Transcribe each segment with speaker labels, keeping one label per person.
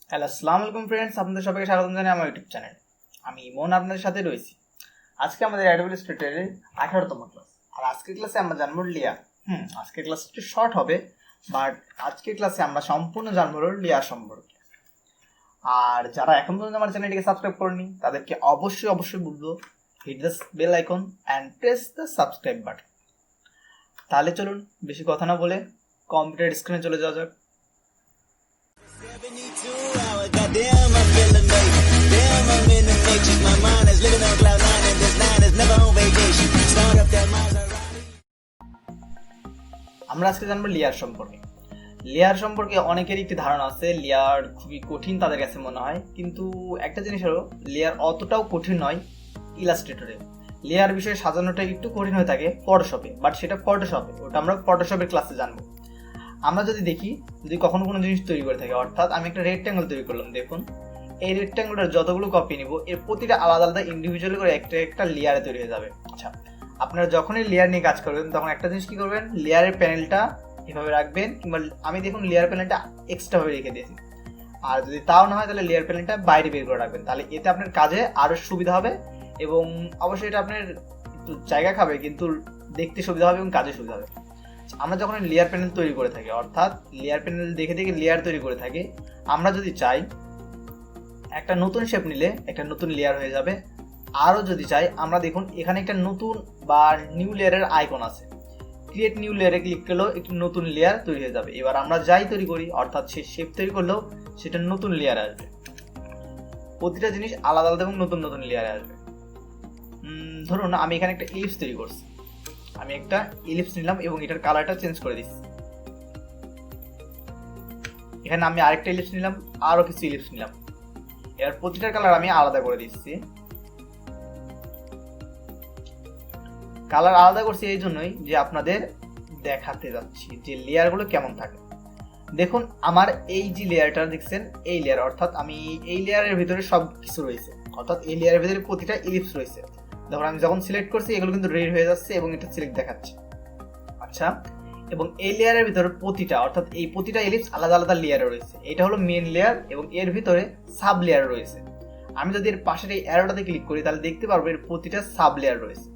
Speaker 1: Hello, আসসালামু আলাইকুম friends, আপনাদের সবাইকে স্বাগতম জানাই আমার ইউটিউব চ্যানেলে। আমি মন আপনাদের সাথে রয়েছি। আজকে আমাদের অ্যাডোবি ইলাস্ট্রেটরের 18তম ক্লাস। আর আজকের ক্লাসে আমরা জানবো লেয়ার। আজকের ক্লাস একটু শর্ট হবে, বাট আজকের ক্লাসে আমরা সম্পূর্ণ জানবো লেয়ার সম্পর্কে। আর যারা এখন পর্যন্ত আমার চ্যানেলটিকে সাবস্ক্রাইব করেনি তাদেরকে অবশ্যই বলবো, hit the bell icon and press the subscribe button. তাহলে চলুন বেশি কথা না বলে কম্পিউটার স্ক্রিনে চলে যাওয়া যাক।
Speaker 2: Goddamn, I'm feeling late. Damn, I'm in the matrix. My mind is living on cloud nine, and this nine is never on vacation. Start up that Maserati.
Speaker 1: আমরা আজকে জানবো লেয়ার সম্পর্কে। লেয়ার সম্পর্কে অনেকেরই একটি ধারণা আছে, লেয়ার খুবই কঠিন তাদের কাছে মনে হয়, কিন্তু একটা জিনিস হলো লেয়ার অতটাও কঠিন নয় ইলাস্ট্রেটরে। লেয়ার বিষয়ে সাজানোটা একটু কঠিন হয়ে থাকে ফটোশপে, বাট সেটা ফটোশপে, ওটা আমরা ফটোশপের ক্লাসে জানবো। আমরা যদি দেখি, যদি কখনো কোনো জিনিস তৈরি করে থাকি, অর্থাৎ আমি একটা রেক্ট্যাঙ্গেল তৈরি করলাম, দেখুন এই রেক্ট্যাঙ্গেলটার যতগুলো কপি নিব এর প্রতিটা আলাদা আলাদা ইন্ডিভিজুয়াল করে একটা লেয়ারে তৈরি হয়ে যাবে। আচ্ছা, আপনারা যখনই লেয়ার নিয়ে কাজ করবেন তখন একটা জিনিস কি করবেন, লেয়ারের প্যানেলটা এভাবে রাখবেন, কিংবা আমি দেখুন লেয়ার প্যানেলটা এক্সট্রা ভাবে রেখে দিয়েছি। আর যদি তাও না হয় তাহলে লেয়ার প্যানেলটা বাইরে বের করে রাখবেন, তাহলে এতে আপনার কাজে আরও সুবিধা হবে। এবং অবশ্যই এটা আপনার একটু জায়গা খাবে, কিন্তু দেখতে সুবিধা হবে এবং কাজে সুবিধা হবে। আমরা যখন লেয়ার প্যানেল তৈরি করে থাকি, অর্থাৎ লেয়ার প্যানেল দেখে লেয়ার তৈরি করে থাকি, আমরা যদি চাই একটা নতুন শেপ নিলে একটা নতুন লেয়ার হয়ে যাবে। আরও যদি চাই, আমরা দেখুন এখানে একটা নতুন বা নিউ লেয়ারের আইকন আছে, ক্রিয়েট নিউ লেয়ারে ক্লিক করলেও একটি নতুন লেয়ার তৈরি হয়ে যাবে। এবার আমরা যাই তৈরি করি, অর্থাৎ সে শেপ তৈরি করলেও সেটা নতুন লেয়ার আসবে। প্রতিটা জিনিস আলাদা আলাদা এবং নতুন নতুন লেয়ারে আসবে। ধরুন আমি এখানে একটা ইলিপস তৈরি করছি, আমি একটা ইলিপস নিলাম এবং এটার কালারটা চেঞ্জ করে দিচ্ছি। এখানে আমি আরেকটা ইলিপস নিলাম, আরো কিছু ইলিপস নিলাম। এবার প্রতিটার কালার আমি আলাদা করে দিচ্ছি। কালার আলাদা করছি এই জন্যই যে আপনাদের দেখাতে যাচ্ছি যে লেয়ারগুলো কেমন থাকে। দেখুন আমার এই যে লেয়ারটা দেখছেন, এই লেয়ার, অর্থাৎ আমি এই লেয়ারের ভিতরে সব কিছু রয়েছে, অর্থাৎ এই লেয়ারের ভিতরে প্রতিটা ইলিপস রয়েছে। দেখুন আমি যখন সিলেক্ট করছি এগুলো কিন্তু রেড হয়ে যাচ্ছে এবং এটা সিলেক্ট দেখাচ্ছে। আচ্ছা, এবং এই লেয়ারের ভিতরে প্রতিটা, অর্থাৎ এই প্রতিটা ইলিপস আলাদা আলাদা লেয়ারে রয়েছে। এটা হলো মেন লেয়ার এবং এর ভিতরে সাব লেয়ার রয়েছে। আমি যদি এর পাশের এই অ্যারোটাতে ক্লিক করি তাহলে দেখতে পারবো এর প্রতিটা সাব লেয়ার রয়েছে।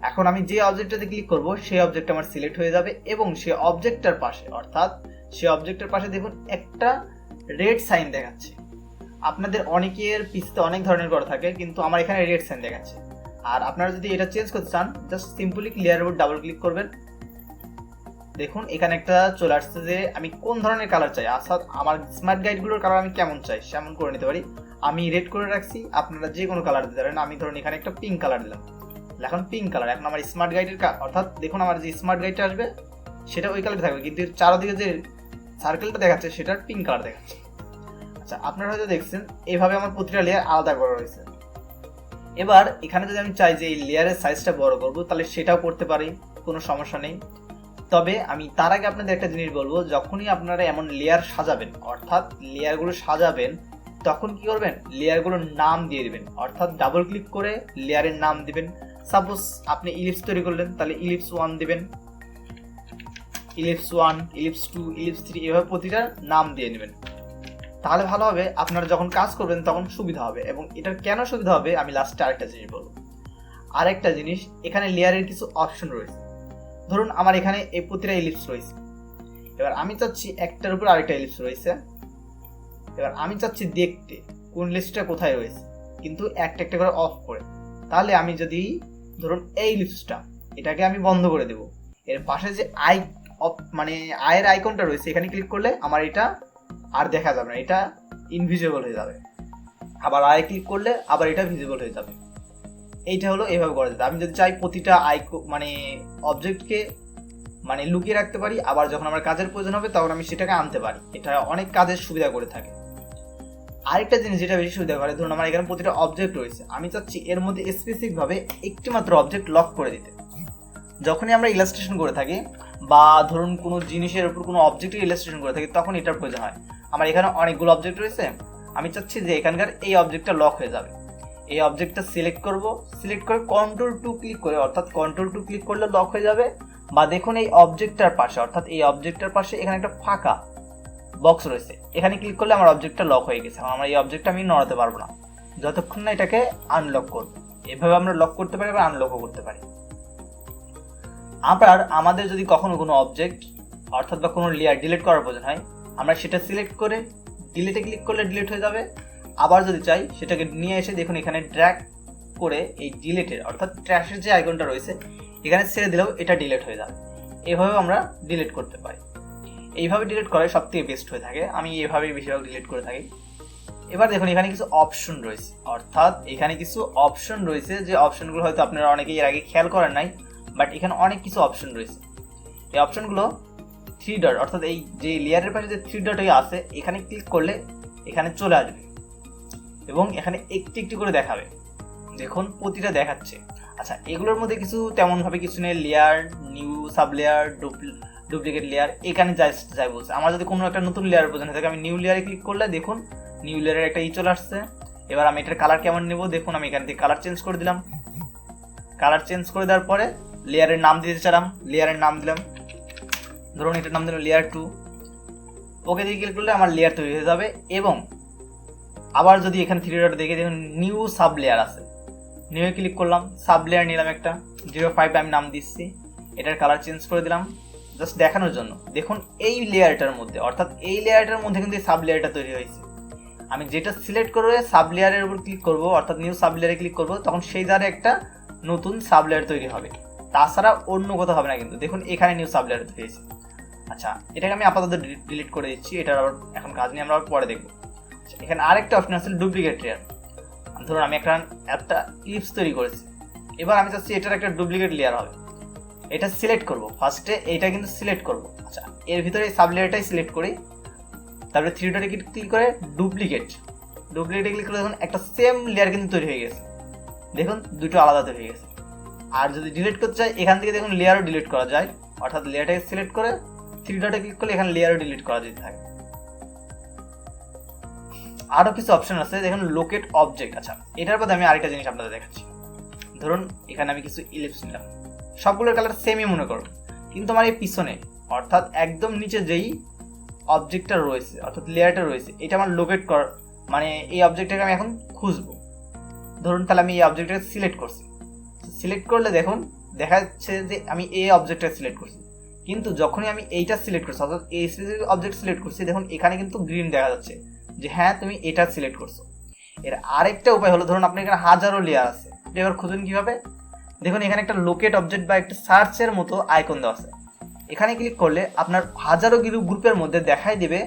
Speaker 1: এখন আমি যে অবজেক্টটাতে ক্লিক করব সেই অবজেক্ট আমার সিলেক্ট হয়ে যাবে এবং সেই অবজেক্টটার পাশে, অর্থাৎ সেই অবজেক্টের পাশে দেখুন একটা রেড সাইন দেখাচ্ছে। আপনাদের অনেকের পিসিতে অনেক ধরনের করা থাকে, কিন্তু আমার এখানে রেড সাইন দেখাচ্ছে। আর আপনারা যদি এটা চেঞ্জ করতে চান, জাস্ট সিম্পলি লেয়ারের উপর ডাবল ক্লিক করবেন। দেখুন এখানে একটা চলে আসছে যে আমি কোন ধরনের কালার চাই, অর্থাৎ আমার স্মার্ট গাইডগুলোর কালার আমি কেমন চাই সেমন করে নিতে পারি। আমি রেড করে রাখছি, আপনারা যে কোনো কালার দিতে পারেন। আমি ধরুন এখানে একটা পিঙ্ক কালার দিলাম, এখন পিঙ্ক কালার। এখন আমার স্মার্ট গাইডের অর্থাৎ দেখুন আমার যে স্মার্ট গাইডটা আসবে সেটা ওই কালার থাকবে, কিন্তু চারদিকে যে সার্কেলটা দেখাচ্ছে সেটার পিঙ্ক কালার দেখাচ্ছে। আচ্ছা, আপনারা হয়তো দেখছেন এইভাবে আমার প্রতিটা লেয়ার আলাদা করা রয়েছে। এবার এখানে যদি আমি চাই যে এই লেয়ারের সাইজটা বড় করবো তাহলে সেটাও করতে পারি, কোনো সমস্যা নেই। তবে আমি তার আগে আপনাদের একটা জিনিস বলবো, যখনই আপনারা এমন লেয়ার সাজাবেন, অর্থাৎ লেয়ারগুলো সাজাবেন, তখন কি করবেন, লেয়ারগুলোর নাম দিয়ে দিবেন। অর্থাৎ ডাবল ক্লিক করে লেয়ারের নাম দিবেন। সাপোজ আপনি ইলিপস তৈরি করলেন, তাহলে ইলিপস 1 দিবেন, ইলিপস 1, ইলিপস 2, ইলিপস 3, এভাবে প্রতিটার নাম দিয়ে নেবেন। তাহলে ভালো হবে, আপনারা যখন কাজ করবেন তখন সুবিধা হবে। এবং এটার কেন সুবিধা হবে আমি লাস্টে আরেকটা জিনিস বলবো। আরেকটা জিনিস, এখানে লেয়ারের কিছু অপশন রয়েছে। ধরুন আমার এখানে এই প্রতিটা ইলিপস রয়েছে, এবার আমি চাচ্ছি একটার উপর আরেকটা ইলিপস রয়েছে। এবার আমি চাচ্ছি দেখতে কোন লিস্টটা কোথায় রয়েছে, কিন্তু একটা একটা করে অফ করে। তাহলে আমি যদি ধরুন এই লিস্টটা, এটাকে আমি বন্ধ করে দেব। এর পাশে যে মানে আয়ের আইকনটা রয়েছে, এখানে ক্লিক করলে আমার এটা আর দেখা যাবে না, এটা ইনভিজিবল হয়ে যাবে। আবার আয় ক্লিক করলে আবার এটা ভিজিবল হয়ে যাবে। এইটা হলো এভাবে করা যেত। আমি যদি চাই প্রতিটা মানে অবজেক্টকে মানে লুকিয়ে রাখতে পারি, আবার যখন আমার কাজের প্রয়োজন হবে তখন আমি সেটাকে আনতে পারি। এটা অনেক কাজের সুবিধা করে থাকে। আরেকটা জিনিস যেটা বেশি সুবিধা করে, ধরুন আমার এখানে প্রতিটা অবজেক্ট রয়েছে, আমি চাচ্ছি এর মধ্যে স্পেসিফিকভাবে একটি মাত্র অবজেক্ট লক করে দিতে। যখনই আমরা ইলাস্ট্রেশন করে থাকি বা ধরুন কোনো জিনিসের উপর কোনো অবজেক্টের ইলাস্ট্রেশন করে থাকি, তখন এটার প্রয়োজন হয়। আমার এখানে অনেকগুলো অবজেক্ট রয়েছে, আমি চাচ্ছি যে এখানকার এই অবজেক্টটা লক হয়ে যাবে। এই অবজেক্টটা সিলেক্ট করব, সিলেক্ট করে Ctrl+2 ক্লিক করে, অর্থাৎ Ctrl+2 ক্লিক করলে লক হয়ে যাবে। বা দেখুন এই অবজেক্টটার পাশে, অর্থাৎ এই অবজেক্টটার পাশে এখানে একটা ফাঁকা বক্স রয়েছে, এখানে ক্লিক করলে আমার অবজেক্টটা লক হয়ে গেছে। আমার এই অবজেক্টটা আমি নড়াতে পারবো না যতক্ষণ না এটাকে আনলক করব। এভাবে আমরা লক করতে পারি বা আনলকও করতে পারি। আবার আমাদের যদি কখনো কোনো অবজেক্ট অর্থাৎ বা কোনো লেয়ার ডিলিট করার প্রয়োজন হয়, আমরা সেটা সিলেক্ট করে ডিলিটে ক্লিক করলে ডিলিট হয়ে যাবে। আবার যদি চাই সেটাকে নিয়ে এসে দেখুন এখানে ড্র্যাগ করে এই ডিলিটের অর্থাৎ ট্র্যাশের যে আইকনটা রয়েছে এখানে ছেড়ে দিলেও এটা ডিলিট হয়ে যাবে। এভাবে আমরা ডিলিট করতে পারি। এইভাবে ডিলিট করাই সব থেকে বেস্ট হয়ে থাকে। আমি এভাবেই বেশিরভাগ ডিলিট করে থাকি। এবার দেখুন এখানে কিছু অপশন রয়েছে, অর্থাৎ এখানে কিছু অপশন রয়েছে যে অপশনগুলো হয়তো আপনারা অনেকেই এর আগে খেয়াল করেন নাই, বাট এখানে অনেক কিছু অপশন রয়েছে। এই অপশনগুলো থ্রি ডট অর্থাৎ এই যে লেয়ারের পাশে যে থ্রি ডট আছে এখানে ক্লিক করলে এখানে চলে আসবে এবং এখানে একটি একটি করে দেখাবে। দেখুন প্রতিটা দেখাচ্ছে। আচ্ছা, এগুলোর মধ্যে কিছু তেমনভাবে কিছু নেই। Layer, new sub layer, duplicate layer, এখানে যাই বলছে। আমার যদি কোনো একটা নতুন লেয়ার প্রয়োজন থাকে আমি নিউ লেয়ারে ক্লিক করলে দেখুন নিউ লেয়ারের একটা চলে আসছে। এবার আমি এটার কালার কেমন নেব দেখুন, আমি এখান থেকে কালার চেঞ্জ করে দিলাম। কালার চেঞ্জ করে দেওয়ার পরে লেয়ারের নাম দিতে চালাম, লেয়ারের নাম দিলাম, ধরুন এটার নাম দিলাম লেয়ার 2। ওকে দিয়ে ক্লিক করলে আমার লেয়ার তৈরি হয়ে যাবে। এবং আবার যদি এখানে থ্রি ডট দেখে দেখুন নিউ সাব লেয়ার আছে, নিউ ক্লিক করলাম, সাব লেয়ার নিলাম একটা 05 আমি নাম দিচ্ছি। এটার কালার চেঞ্জ করে দিলাম জাস্ট দেখানোর জন্য। দেখুন এই লেয়ারটার মধ্যে অর্থাৎ এই লেয়ারটার মধ্যে কিন্তু এই সাব লেয়ারটা তৈরি হয়েছে। আমি যেটা সিলেক্ট করে সাব লেয়ারের উপর ক্লিক করব অর্থাৎ নিউ সাব লেয়ারে ক্লিক করব তখন সেই দ্বারা একটা নতুন সাব লেয়ার তৈরি হবে, তাছাড়া অন্য কোথাও হবে না। কিন্তু দেখুন এখানে নিউ সাব লেয়ার তৈরি হয়েছে। আচ্ছা, এটাকে আমি আপাতত ডিলিট করে দিচ্ছি, এটার আবার এখন কাজ নিয়ে আমরা পরে দেখবো। এখানে আরেকটা অপশন আছে ডুপ্লিকেট লেয়ার। ধরুন আমি একটা ইলিপস তৈরি করেছি, এবার আমি চাচ্ছি এটার একটা ডুপ্লিকেট লেয়ার হবে। এটা সিলেক্ট করব, ফার্স্টে এইটা কিন্তু সিলেক্ট করব। আচ্ছা, এর ভিতরে এই সাব লেয়ারটাই সিলেক্ট করি, তারপরে থ্রি ডটে ক্লিক করে ডুপ্লিকেটে ক্লিক করে দেখুন একটা সেম লেয়ার কিন্তু তৈরি হয়ে গেছে। দেখুন দুটো আলাদা তৈরি হয়ে গেছে। আর যদি ডিলিট করতে চাই এখান থেকে দেখুন লেয়ারও ডিলিট করা যায়, অর্থাৎ লেয়ারটাকে সিলেক্ট করে থ্রি ডটে ক্লিক করলে এখানে লেয়ারও ডিলিট করা যেতে থাকে। আরো কিছু অপশন আছে, দেখুন লোকেট অবজেক্ট। আচ্ছা, এটার মধ্যে আমি আরেকটা জিনিস আপনাদের দেখাচ্ছি। ধরুন এখানে আমি কিছু ইলিপস নিলাম, সবগুলোর কালার সেমই মনে করো, কিন্তু আমার এই পিছনে অর্থাৎ একদম নিচে যেই অবজেক্টটা রয়েছে অর্থাৎ লেয়ারটা রয়েছে এটা আমার লোকেট কর, মানে এই অবজেক্টটাকে আমি এখন খুঁজবো। ধরুন তাহলে আমি এই অবজেক্টটাকে সিলেক্ট করছি, সিলেক্ট করলে দেখুন দেখা যাচ্ছে যে আমি এই অবজেক্টটা সিলেক্ট করছি, কিন্তু যখনই আমি এইটা সিলেক্ট করছি অর্থাৎ এই স্পেসিফিক অবজেক্ট সিলেক্ট করছি দেখুন এখানে কিন্তু গ্রিন দেখা যাচ্ছে যে হ্যাঁ তুমি এটা সিলেক্ট করছো। এর আরেকটা উপায় হলো, ধরুন আপনি এখানে হাজারো লেয়ার আছে, এবার খুঁজুন কিভাবে। দেখুন এখানে একটা লোকেট অবজেক্ট বা একটা সার্চের মতো আইকন দেওয়া আছে, এখানে ক্লিক করলে আপনার হাজারো গ্রুপের মধ্যে দেখাই দেবে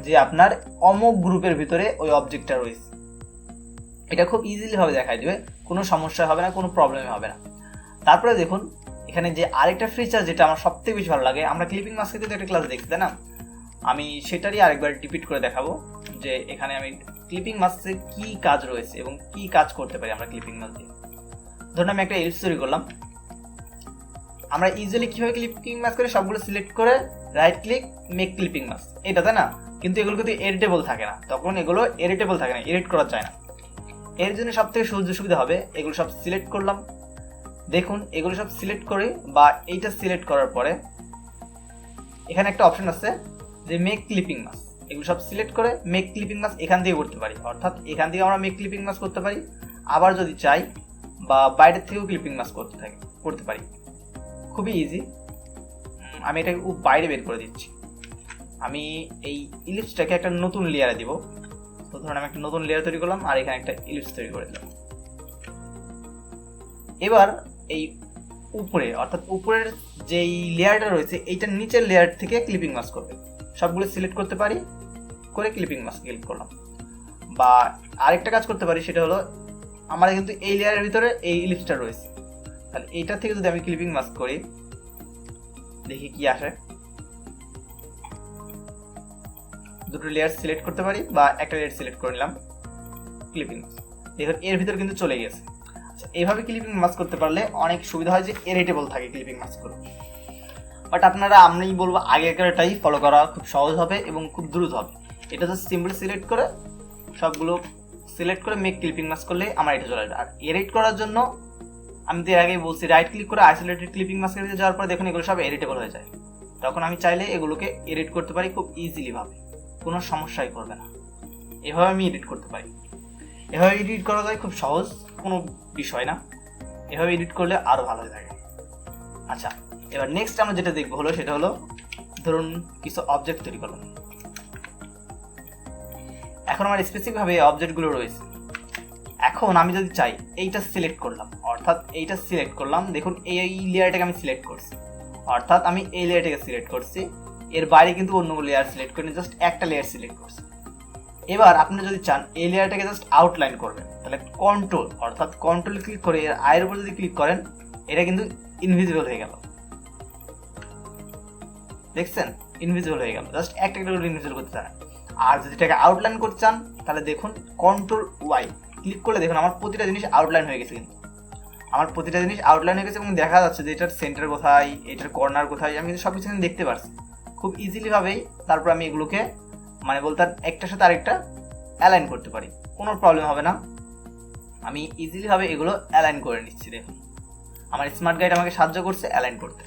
Speaker 1: যে আপনার অমুক গ্রুপের ভিতরে ওই অবজেক্টটা রয়েছে। এটা খুব ইজিলি ভাবে দেখাই দেবে, কোনো সমস্যা হবে না, কোনো প্রবলেম হবে না। তারপরে দেখুন এখানে যে আরেকটা ফিচার যেটা আমার সবথেকে বেশি ভালো লাগে, আমরা ক্লিপিং মাস্কে তো একটা ক্লাস দেখছি তাই না, আমি সেটারই আরেকবার রিপিট করে দেখাবো যে এখানে আমি ক্লিপিং মাস্কে কি কাজ রয়েছে এবং কি কাজ করতে পারি আমরা ক্লিপিং মাস্ক দিয়ে। ধরুন আমি একটা এলিপস তৈরি করলাম, আমরা ইজিলি কিভাবে ক্লিপিং মাস্ক করে সবগুলো সিলেক্ট করে right click make clipping mask, এটা তাই না, কিন্তু এগুলো কিন্তু এডিটেবল থাকে না, তখন এগুলো এডিটেবল থাকে না, এডিট করা যায় না। এর জন্য সব থেকে সহজ সুবিধা হবে এগুলো সব সিলেক্ট করলাম। দেখুন এগুলো সব সিলেক্ট করে বা এইটা সিলেক্ট করার পরে এখানে একটা অপশন আছে যে মেক ক্লিপিং মাস্ক, এগুলো সব সিলেক্ট করে মেক ক্লিপিং মাস্ক এখান থেকে করতে পারি, অর্থাৎ এখান থেকে আমরা মেক ক্লিপিং মাস্ক করতে পারি। আবার যদি চাই বা বাইরের থেকেও ক্লিপিং মাস্ক করতে পারি, খুবই ইজি। আমি এটাকে বাইরে বের করে দিচ্ছি। আমি এই ইলিপসটাকে একটা নতুন লেয়ারে দিব, তো ধরুন আমি একটা নতুন লেয়ার তৈরি করলাম আর এখানে একটা ইলিপস তৈরি করে দিলাম। এবার এই উপরে অর্থাৎ উপরের যেই লেয়ারটা রয়েছে এইটার নিচের লেয়ার থেকে ক্লিপিং মাস্ক করবে, সবগুলো সিলেক্ট করতে পারি, করে ক্লিপিং মাস্ক ক্লিক করলাম। বা আরেকটা কাজ করতে পারি, সেটা হলো আমার কিন্তু এই লেয়ারের ভিতরে এই ইলিপসটা রয়েছে, তাহলে এইটা থেকে যদি আমি ক্লিপিং মাস্ক করি দেখি কি আসে। দুটো লেয়ার সিলেক্ট করতে পারি বা একটা লেয়ার সিলেক্ট করে নিলাম, ক্লিপিং মাস্ক দেখুন এর ভিতর কিন্তু চলে গেছে। আচ্ছা, এইভাবে ক্লিপিং মাস্ক করতে পারলে অনেক সুবিধা হয় যে এডিটেবল থাকে ক্লিপিং মাস্কগুলো। বাট আপনারা আমি বলবো আগেকারটাই ফলো করা খুব সহজ হবে এবং খুব দ্রুত হবে। এটা জাস্ট সিম্পল সিলেক্ট করে সবগুলো সিলেক্ট করে মেক ক্লিপিং মাস্ক করলে আমার এটা চলে আসবে। আর এডিট করার জন্য আমি তো এর আগেই বলছি রাইট ক্লিক করে আইসোলেটেড ক্লিপিং মাস্কের ভিতরে যাওয়ার পরে দেখুন এগুলো সব এডিটেবল হয়ে যায়, তখন আমি চাইলে এগুলোকে এডিট করতে পারি খুব ইজিলি ভাবে। কোনো সমস্যাই করবে না। এভাবে আমি এডিট করতে পারি। এভাবে এডিট করা যায়, খুব সহজ, কোনো বিষয় না। এভাবে এডিট করলে আরও ভালো হয়ে থাকে। আচ্ছা, এবার নেক্সট আমরা যেটা দেখবো হলো সেটা হলো ধরুন কিছু অবজেক্ট তৈরি করলাম। এখন আমার স্পেসিফিকভাবে এই অবজেক্টগুলো রয়েছে। এখন আমি যদি চাই এইটা সিলেক্ট করলাম, অর্থাৎ এইটা সিলেক্ট করলাম, দেখুন এই লেয়ারটাকে আমি সিলেক্ট করছি, অর্থাৎ আমি এই লেয়ারটাকে সিলেক্ট করছি, এর বাইরে কিন্তু অন্য লেয়ার সিলেক্ট করিনি, জাস্ট একটা লেয়ার সিলেক্ট করছি। এবার আপনি যদি চান এই লেয়ারটাকে জাস্ট আউটলাইন করবেন, তাহলে কন্ট্রোল, অর্থাৎ কন্ট্রোল ক্লিক করে এর আয়ের উপর যদি ক্লিক করেন, এটা কিন্তু ইনভিজিবল হয়ে গেল। দেখছেন, ইনভিজিবল হয়ে গেল, জাস্ট একটা করে ইনভিজিবল করতে চান। আর যদি এটাকে আউটলাইন করতে চান তাহলে দেখুন কন্ট্রোল ওয়াই ক্লিক করলে দেখুন আমার প্রতিটা জিনিস আউটলাইন হয়ে গেছে। কিন্তু আমার প্রতিটা জিনিস আউটলাইন হয়ে গেছে এবং দেখা যাচ্ছে যে এটার সেন্টার কোথায়, এটার কর্নার কোথায়, আমি কিন্তু সব কিছু দেখতে পারছি খুব ইজিলি ভাবেই। তারপর আমি এগুলোকে মানে বলতে একটার সাথে আরেকটা অ্যালাইন করতে পারি, কোনো প্রবলেম হবে না। আমি ইজিলি ভাবে এগুলো অ্যালাইন করে নিচ্ছি। দেখুন আমার স্মার্ট গাইড আমাকে সাহায্য করছে অ্যালাইন করতে।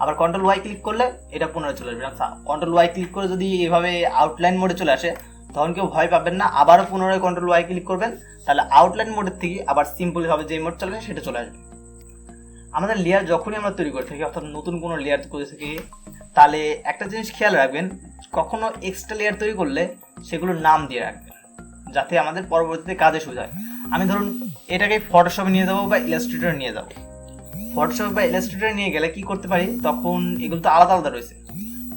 Speaker 1: আবার কন্ট্রোল ওয়াই ক্লিক করলে এটা পুনরায় চলে আসবে। আচ্ছা, কন্ট্রোল ওয়াই ক্লিক করে যদি এভাবে আউটলাইন মোডে চলে আসে তখন কেউ ভয় পাবেন না, আবারও পুনরায় কন্ট্রোল ওয়াই ক্লিক করবেন, তাহলে আউটলাইন মোডের থেকে আবার সিম্পলভাবে যে মোড চলে সেটা চলে আসবে। আমাদের লেয়ার যখনই আমরা তৈরি করে থাকি, অর্থাৎ নতুন কোনো লেয়ার করে থাকি, তাহলে একটা জিনিস খেয়াল রাখবেন, কখনো এক্সট্রা লেয়ার তৈরি করলে সেগুলোর নাম দিয়ে রাখবেন, যাতে আমাদের পরবর্তীতে কাজে সুবিধা হয়। আমি ধরুন এটাকে ফটোশপে নিয়ে যাবো বা ইলাস্ট্রেটরে নিয়ে যাবো। ফটোশপ বা ইলাস্ট্রেটরে নিয়ে গেলে কি করতে পারি, তখন এগুলো তো আলাদা আলাদা রয়েছে।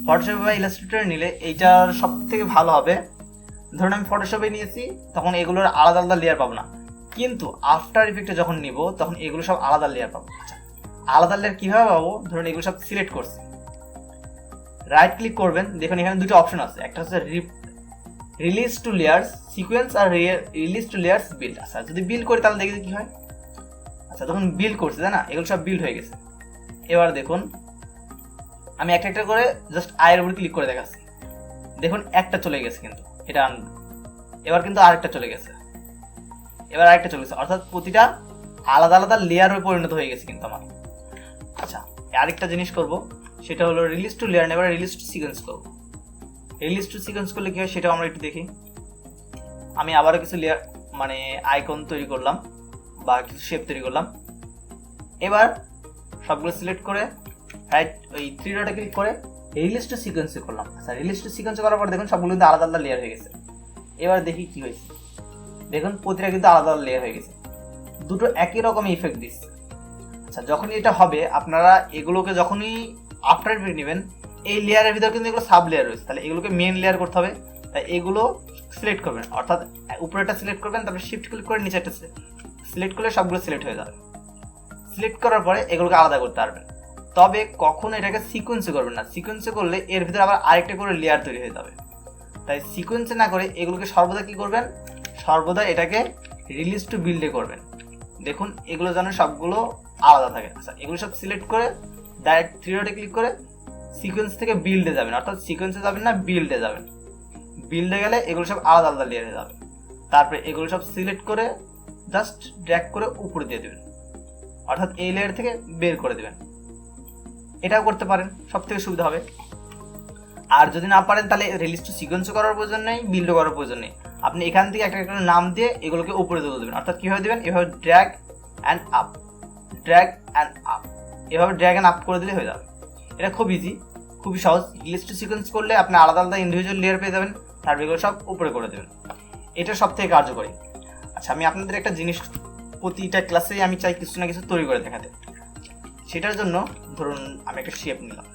Speaker 1: ফটোশপ বা ইলাস্ট্রেটরে নিলে এইটার সব থেকে ভালো হবে, ধরুন আমি ফটোশপে নিয়েছি তখন এগুলোর আলাদা আলাদা লেয়ার পাবো না, কিন্তু আফটার ইফেক্টে যখন নিব তখন এগুলো সব আলাদা লেয়ার পাবো। আলাদা লেয়ার কীভাবে পাবো, ধরুন এগুলো সব সিলেক্ট করছি, রাইট ক্লিক করবেন, দেখুন এখানে দুটো অপশন আছে, একটা হচ্ছে রিলিজ টু লেয়ার্স সিকোয়েন্স আর রিলিজ টু লেয়ার্স বিল্ড। আচ্ছা, যদি বিল্ড করি তাহলে দেখি কি হয়। আচ্ছা, তখন বিল্ড করছে তাই না, এগুলো সব বিল্ড হয়ে গেছে। এবার দেখুন আমি একটা একটা করে জাস্ট আয়ের উপর ক্লিক করে দেখাচ্ছি, দেখুন একটা চলে গেছে, কিন্তু এটা আনবো। এবার কিন্তু আরেকটা চলে গেছে, এবার আরেকটা চলে গেছে, অর্থাৎ প্রতিটা আলাদা আলাদা লেয়ারে পরিণত হয়ে গেছে কিন্তু আমার। আচ্ছা, আরেকটা জিনিস করব, সেটা হলো রিলিজ টু লেয়ার, এবার রিলিজ টু সিকোয়েন্স করবো। রিলিজ টু সিকোয়েন্স করলে কি হয় সেটাও আমরা একটু দেখি। আমি আবারও কিছু লেয়ার মানে আইকন তৈরি করলাম বা কিছু শেপ তৈরি করলাম। এবার সবগুলো সিলেক্ট করে রাইট ওই 3 ডটে ক্লিক করে রিলিজ টু সিকোয়েন্সে করলাম। আচ্ছা, রিলিজ টু সিকোয়েন্সে করার পর দেখুন সবগুলো কিন্তু আলাদা আলাদা লেয়ার হয়ে গেছে। এবার দেখি কি হয়েছে, দেখুন প্রতিটা কিন্তু আলাদা আলাদা লেয়ার হয়ে গেছে, দুটো একই রকম ইফেক্ট দিচ্ছে। আচ্ছা, যখনই এটা হবে আপনারা এগুলোকে যখনই আফটার ইফেক্ট নেবেন, এই লেয়ারের ভিতরে কিন্তু এগুলো সাব লেয়ার রয়েছে, তাহলে এগুলোকে মেন লেয়ার করতে হবে। তাই এগুলো সিলেক্ট করবেন, অর্থাৎ উপরেটা সিলেক্ট করবেন, তারপরে শিফট ক্লিক করে নিচে একটা সিলেক্ট করলে সবগুলো সিলেক্ট হয়ে যাবে। সিলেক্ট করার পরে এগুলোকে আলাদা করতে পারবেন, তবে কখনো এটাকে সিকোয়েন্সে করবেন না। সিকোয়েন্সে করলে এর ভিতরে আবার আরেকটা করে লেয়ার তৈরি হয়ে যাবে। তাই সিকোয়েন্সে না করে এগুলোকে সর্বদা কি করবেন, সর্বদা এটাকে রিলিজ টু বিল্ডে করবেন। দেখুন এগুলো যেন সবগুলো আলাদা থাকে। আচ্ছা, এগুলো সব সিলেক্ট করে ডাইরেক্ট 3 ডটে ক্লিক করে সিকোয়েন্স থেকে বিল্ডে যাবেন, অর্থাৎ সিকোয়েন্সে যাবেন না, বিল্ডে যাবেন। বিল্ডে গেলে এগুলো সব আলাদা আলাদা লেয়ারে যাবে। তারপরে এগুলো সব সিলেক্ট করে জাস্ট ড্র্যাগ করে উপরে দিয়ে দেবেন, অর্থাৎ এই লেয়ার থেকে বের করে দেবেন। এটাও করতে পারেন, সব থেকে সুবিধা হবে। আর যদি না পারেন তাহলে রিলিজ টু সিকোয়েন্স করার প্রয়োজন নেই, বিল্ড করার প্রয়োজন নেই। আপনি এখান থেকে একটা একটা নাম দিয়ে এগুলোকে উপরে তুলে দেবেন, অর্থাৎ কীভাবে দেবেন, এভাবে drag and up, drag and up, এভাবে ড্র্যাগ অ্যান্ড আপ করে দিলে হয়ে যাবে। এটা খুব ইজি, খুবই সহজ। রিলিজ টু সিকোয়েন্স করলে আপনি আলাদা আলাদা ইন্ডিভিজুয়াল লেয়ার পেয়ে যাবেন, তারপর এগুলো সব উপরে করে দেবেন। এটা সব থেকে কার্যকরী। আচ্ছা, আমি আপনাদের একটা জিনিস প্রতিটা ক্লাসেই আমি চাই কিছু না কিছু তৈরি করে দেখাতে। সেটার জন্য ধরুন আমি একটা শেপ নিলাম।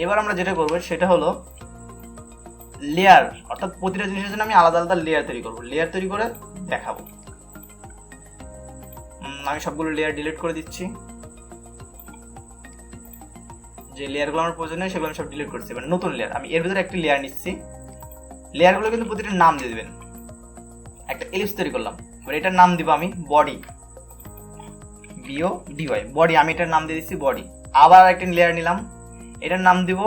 Speaker 1: এবার আমরা যেটা করবো সেটা হলো লেয়ার, অর্থাৎ প্রতিটা জিনিসের জন্য আমি আলাদা আলাদা লেয়ার তৈরি করবো, লেয়ার তৈরি করে দেখাবো। আমি সবগুলো লেয়ার ডিলিট করে দিচ্ছি, যে লেয়ারগুলো আমার প্রয়োজন নেই সেগুলো আমি সব ডিলিট করছি। এবার নতুন লেয়ার, আমি এর ভিতরে একটা লেয়ার নিচ্ছি। লেয়ারগুলো কিন্তু প্রতিটা নাম দিয়ে দেবেন। একটা এলিপস তৈরি করলাম, এবার এটার নাম দিব আমি বডি, BODY, বডি। আমি এটার নাম দিয়ে দিচ্ছি বডি। আবার একটা লেয়ার নিলাম, এটার নাম দিব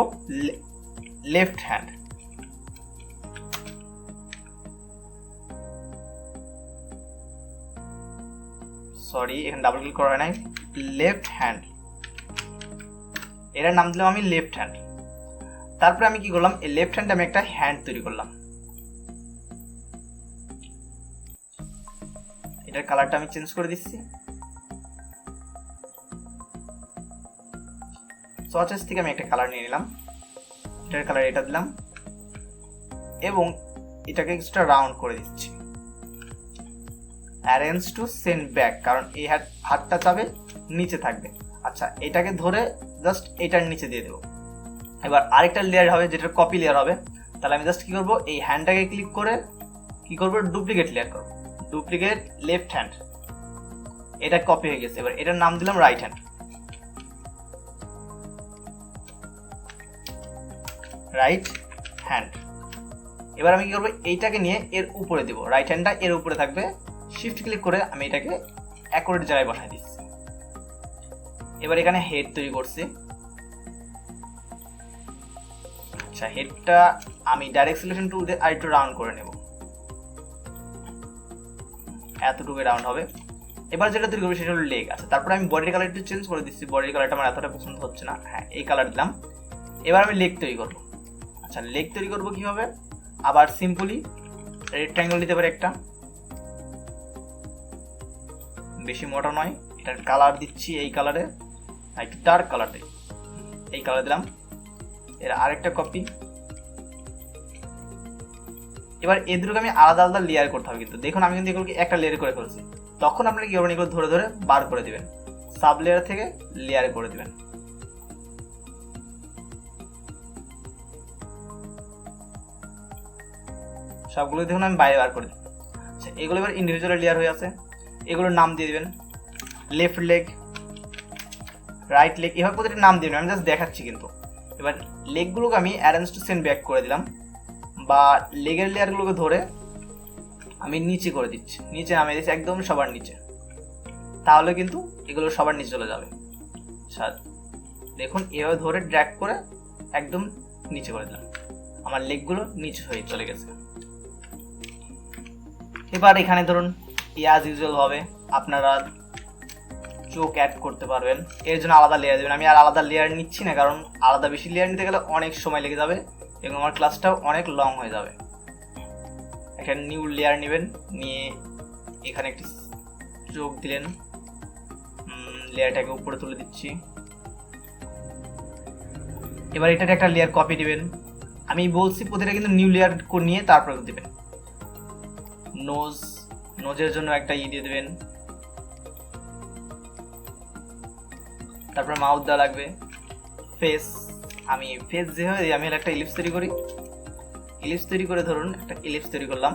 Speaker 1: লেফট হ্যান্ড। সরি, এখানে ডাবল ক্লিক করা হয় নাই, লেফট হ্যান্ড। এটার নাম দিলাম আমি লেফট হ্যান্ড। তারপরে আমি কি করলাম, এই লেফট হ্যান্ডে আমি একটা হ্যান্ড তৈরি করলাম। এটার কালারটা আমি চেঞ্জ করে দিচ্ছি। সোয়াচেস থেকে আমি একটা কালার নিয়ে নিলাম, এটার কালার এটা দিলাম এবং এটাকে কিছুটা রাউন্ড করে দিচ্ছি। অ্যারেঞ্জ টু সেন্ড ব্যাক, কারণ এই হাতটা যাবে নিচে থাকবে। আচ্ছা, এটাকে ধরে জাস্ট এটার নিচে দিয়ে দেবো। এবার আরেকটা লেয়ার হবে যেটার কপি লেয়ার হবে। তাহলে আমি জাস্ট কি করবো, এই হ্যান্ডটাকে ক্লিক করে কি করবো, ডুপ্লিকেট লেয়ার করবো। ডুপ্লিকেট লেফট হ্যান্ড, এটা কপি হয়ে গেছে। এবার এটার নাম দিলাম রাইট হ্যান্ড, রাইট হ্যান্ড। এবার আমি কি করবো, এইটাকে নিয়ে এর উপরে দিব, রাইট হ্যান্ডটা এর উপরে থাকবে। শিফট ক্লিক করে আমি এটাকে অ্যাকুরেট জায়গায় বসাই দিচ্ছি। এবার এখানে হেড তৈরি করছি। আচ্ছা, হেডটা আমি ডাইরেক্ট সিলেকশন টুল দিয়ে আরেকটু রাউন্ড করে নেব, এতটুকু রাউন্ড হবে। এবার যেটা তৈরি করবো সেটা হলো লেগ। আছে, তারপরে আমি বডির কালার একটু চেঞ্জ করে দিচ্ছি। বডির কালারটা আমার এতটা পছন্দ হচ্ছে না, হ্যাঁ এই কালার দিলাম। এবার আমি লেগ তৈরি করবো। আচ্ছা, লেগ তৈরি করবো কিভাবে, আবার সিম্পলি রেক্ট্যাঙ্গেল দিতে পারি একটা, বেশি মোটা নয়। এটার কালার দিচ্ছি এই কালারে, একটু ডার্ক কালার দিই, এই কালার দিলাম। এর আরেকটা কপি। এবার এই দুটোকে আমি আলাদা আলাদা লেয়ার করতে হবে। কিন্তু দেখুন আমি কিন্তু এগুলোকে একটা লেয়ার করে ফেলছি। তখন আপনারা কি করবেন, এগুলো ধরে ধরে বার করে দিবেন, সাব লেয়ার থেকে লেয়ার করে দিবেন। সবগুলো দেখুন আমি বাইরে বার করে দিই। আচ্ছা, এগুলো এবার ইন্ডিভিজুয়াল লেয়ার হয়ে আছে। এগুলোর নাম দিয়ে দিবেন, লেফট লেগ, রাইট লেগ, এভাবে প্রতিটা নাম দিবেন। আমি জাস্ট দেখাচ্ছি কিন্তু। এবার লেগগুলোকে আমি অ্যারেঞ্জ টু সেন্ড ব্যাক করে দিলাম, বা লেগের লেয়ারগুলোকে ধরে আমি নিচে করে দিচ্ছি, নিচে নামিয়ে দিচ্ছি একদম সবার নিচে। তাহলে কিন্তু এগুলো সবার নিচে চলে যাবে। দেখুন এভাবে ধরে ড্র্যাগ করে একদম নিচে করে দিলাম, আমার লেগগুলো নিচে হয়ে চলে গেছে। এবার এখানে ধরুন অ্যাজ ইউজুয়াল ভাবে আপনারা চোখ অ্যাড করতে পারবেন। এর জন্য আলাদা লেয়ার দেবেন। আমি আর আলাদা লেয়ার নিচ্ছি না, কারণ আলাদা বেশি লেয়ার নিতে গেলে অনেক সময় লেগে যাবে এবং আমার ক্লাসটাও অনেক লং হয়ে যাবে। একটা নিউ লেয়ার নেবেন, নিয়ে এখানে একটি চোখ দিলেন, লেয়ারটাকে উপরে তুলে দিচ্ছি। এবার এটাকে একটা লেয়ার কপি দিবেন। আমি বলছি প্রতিটা কিন্তু নিউ লেয়ার নিয়ে তারপরে দিবেন। নোজের জন্য একটা দিয়ে দেবেন, তারপরে মাউথ দেওয়া লাগবে। ফেস, আমি ফেস যেভাবে আমি একটা ইলিপস তৈরি করি। ইলিপস তৈরি করে ধরুন একটা ইলিপস তৈরি করলাম,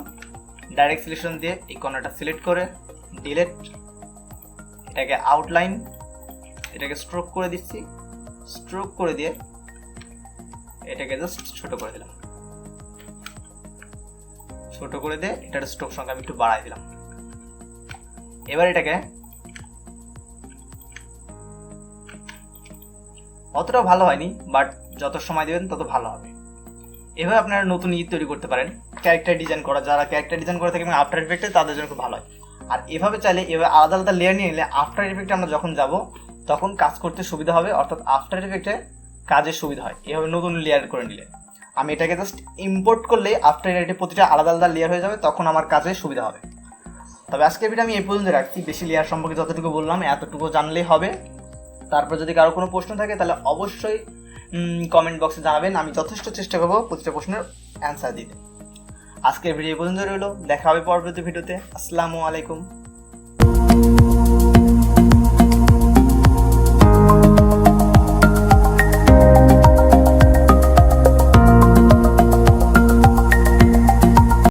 Speaker 1: ডাইরেক্ট সিলেকশন দিয়ে এই কর্নারটা সিলেক্ট করে ডিলেট, এটাকে আউটলাইন, এটাকে স্ট্রোক করে দিচ্ছি। স্ট্রোক করে দিয়ে এটাকে জাস্ট ছোট করে দিলাম, ছোট করে দিয়ে এটার স্ট্রোক সংখ্যা আমি একটু বাড়াই দিলাম। এবার এটাকে অতটাও ভালো হয়নি, বাট যত সময় দেবেন তত ভালো হবে। এভাবে আপনারা নতুন তৈরি করতে পারেন। ক্যারেক্টার ডিজাইন করা, যারা ক্যারেক্টার ডিজাইন করে থাকে এবং আফটার ইফেক্টে তাদের জন্য খুব ভালো হয়। আর এভাবে চাইলে এভাবে আলাদা আলাদা লেয়ার নিয়ে নিলে আফটার ইফেক্টে আমরা যখন যাব তখন কাজ করতে সুবিধা হবে, অর্থাৎ আফটার ইফেক্টে কাজের সুবিধা হয় এভাবে নতুন লেয়ার করে নিলে। আমি এটাকে জাস্ট ইম্পোর্ট করলে আফটার ইফেক্টে প্রতিটা আলাদা আলাদা লেয়ার হয়ে যাবে, তখন আমার কাজে সুবিধা হবে। তবে আজকের ভিডিও আমি এই পর্যন্ত রাখছি। বেশি লেয়ার সম্পর্কে যতটুকু বললাম এতটুকু জানলেই হবে। তারপর যদি কারো কোনো প্রশ্ন থাকে তাহলে অবশ্যই কমেন্ট বক্সে জানাবেন, আমি যথেষ্ট চেষ্টা করবো প্রতিটা প্রশ্নের অ্যান্সার দিতে। আজকের ভিডিও পর্যন্ত রইল, দেখা হবে পরবর্তী ভিডিওতে। আসসালামু আলাইকুম।